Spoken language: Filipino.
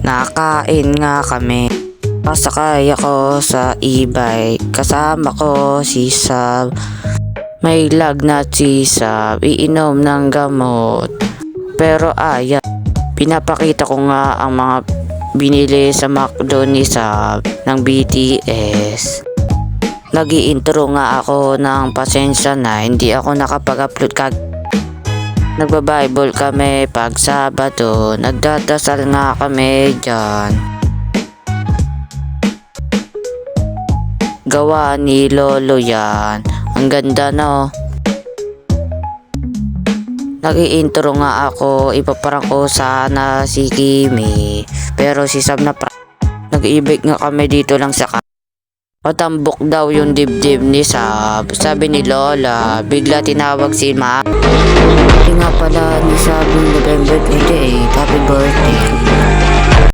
Nakain nga kami. Pasakay ako sa e-bike. Kasama ko si Sab. May lagnat si Sab. Iinom ng gamot. Pero pinapakita ko nga ang mga binili sa McDo ni Sab ng BTS. Nag-i-intro nga ako ng pasensya na hindi ako nakapag-upload Nagba-Bible kami pag Sabado. Nagdadasal nga kami dyan. Gawa ni Lolo yan. Ang ganda no. Nag-i-intro nga ako. Ipaparang ko sana si Kimi. Pero si Sab na nag-ibig nga kami dito lang sa Patambok daw yung dibdib ni Sab. Sabi ni Lola, bigla tinawag si Ma. Hindi nga pala